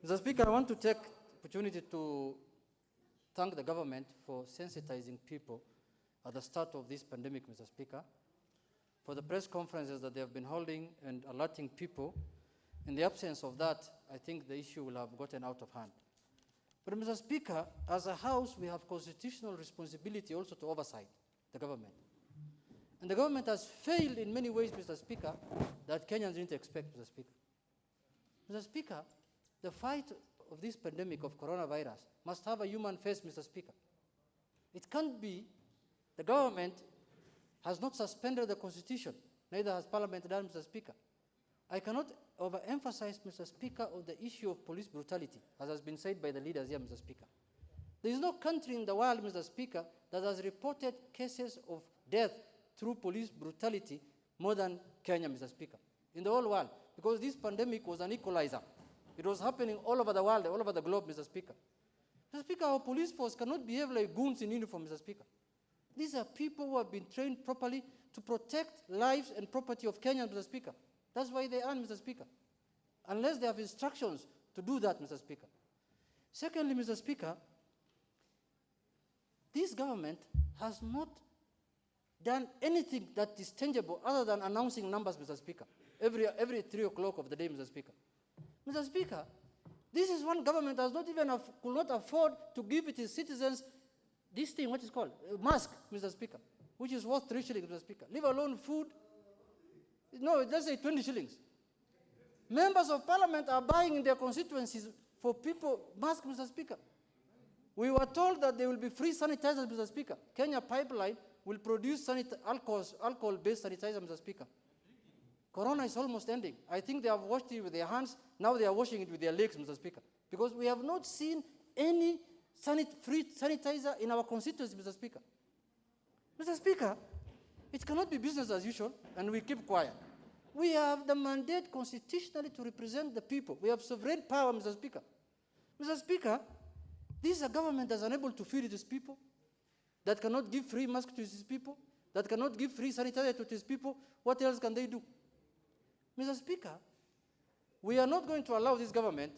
Mr. Speaker, I want to take opportunity to thank the government for sensitizing people at the start of this pandemic, Mr. Speaker, for the press conferences that they have been holding and alerting people. In the absence of that, I think the issue will have gotten out of hand. But Mr. Speaker, as a House, we have constitutional responsibility also to oversight the government. And the government has failed in many ways, Mr. Speaker, that Kenyans didn't expect, Mr. Speaker. Mr. Speaker, the fight of this pandemic of coronavirus must have a human face, Mr. Speaker. It can't be the government has not suspended the Constitution, neither has Parliament done, Mr. Speaker. I cannot overemphasize, Mr. Speaker, on the issue of police brutality, as has been said by the leaders here, Mr. Speaker. There is no country in the world, Mr. Speaker, that has reported cases of death through police brutality more than Kenya, Mr. Speaker, in the whole world, because this pandemic was an equalizer. It was happening all over the world, all over the globe, Mr. Speaker. Mr. Speaker, our police force cannot behave like goons in uniform, Mr. Speaker. These are people who have been trained properly to protect lives and property of Kenyans, Mr. Speaker. That's why they are, Mr. Speaker, unless they have instructions to do that, Mr. Speaker. Secondly, Mr. Speaker, this government has not done anything that is tangible other than announcing numbers, Mr. Speaker, every 3 o'clock of the day, Mr. Speaker. Mr. Speaker, this is one government that could not afford to give its citizens this thing, what is called, a mask, Mr. Speaker, which is worth 3 shillings, Mr. Speaker. Leave alone food. No, let's say 20 shillings. Members of Parliament are buying in their constituencies for people masks, Mr. Speaker. We were told that there will be free sanitizers, Mr. Speaker. Kenya Pipeline will produce alcohol-based sanitizer, Mr. Speaker. Corona is almost ending. I think they have washed it with their hands. Now they are washing it with their legs, Mr. Speaker. Because we have not seen any free sanitizer in our constituency, Mr. Speaker. Mr. Speaker, it cannot be business as usual, and we keep quiet. We have the mandate constitutionally to represent the people. We have sovereign power, Mr. Speaker. Mr. Speaker, this is a government that is unable to feed its people, that cannot give free masks to its people, that cannot give free sanitizer to its people. What else can they do? Mr. Speaker, we are not going to allow this government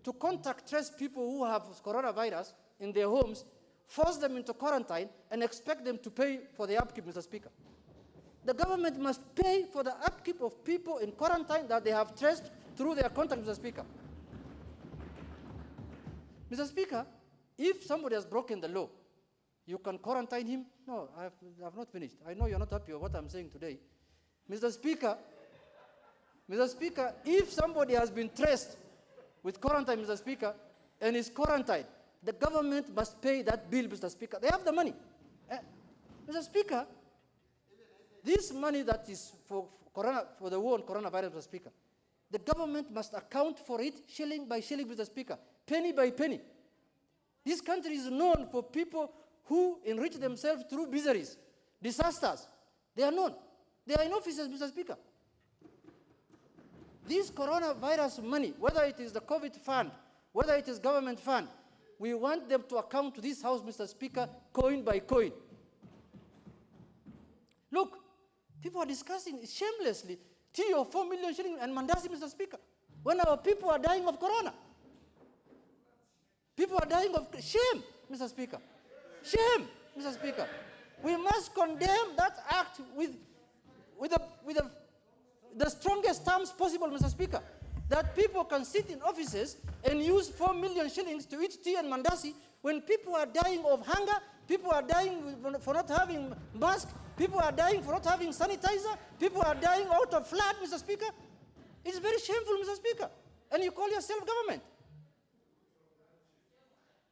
to contact trace people who have coronavirus in their homes, force them into quarantine, and expect them to pay for the upkeep, Mr. Speaker. The government must pay for the upkeep of people in quarantine that they have traced through their contact, Mr. Speaker. Mr. Speaker, if somebody has broken the law, you can quarantine him. No, I have not finished. I know you're not happy with what I'm saying today. Mr. Speaker, if somebody has been traced with quarantine, Mr. Speaker, and is quarantined, the government must pay that bill, Mr. Speaker. They have the money. Mr. Speaker, this money that is for the war on coronavirus, Mr. Speaker, the government must account for it shilling by shilling, Mr. Speaker, penny by penny. This country is known for people who enrich themselves through miseries, disasters. They are known. They are in offices, Mr. Speaker. This coronavirus money, whether it is the COVID fund, whether it is government fund, we want them to account to this House, Mr. Speaker, coin by coin. Look, people are discussing shamelessly 3 or 4 million shillings and mandasi, Mr. Speaker, when our people are dying of corona. People are dying of shame, Mr. Speaker. Shame, Mr. Speaker. We must condemn that act with the strongest terms possible, Mr. Speaker, that people can sit in offices and use 4 million shillings to eat tea and mandasi when people are dying of hunger, people are dying for not having masks, people are dying for not having sanitizer, people are dying out of flood, Mr. Speaker. It's very shameful, Mr. Speaker. And you call yourself government.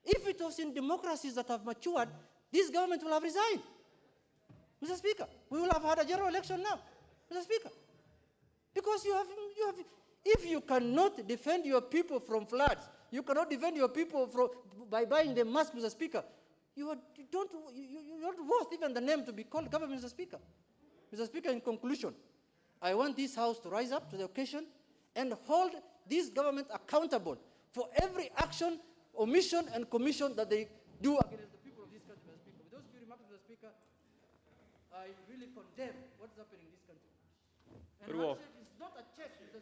If it was in democracies that have matured, this government will have resigned. Mr. Speaker, we will have had a general election now, Mr. Speaker. Because if you cannot defend your people from floods, you cannot defend your people by buying them masks, Mr. Speaker, you're not worth even the name to be called government, Mr. Speaker. Mr. Speaker, in conclusion, I want this House to rise up to the occasion and hold this government accountable for every action, omission, and commission that they do against the people of this country, Mr. Speaker. With those few remarks, Mr. Speaker, I really condemn what's happening in this country. And Very well. it's not a check, Mr.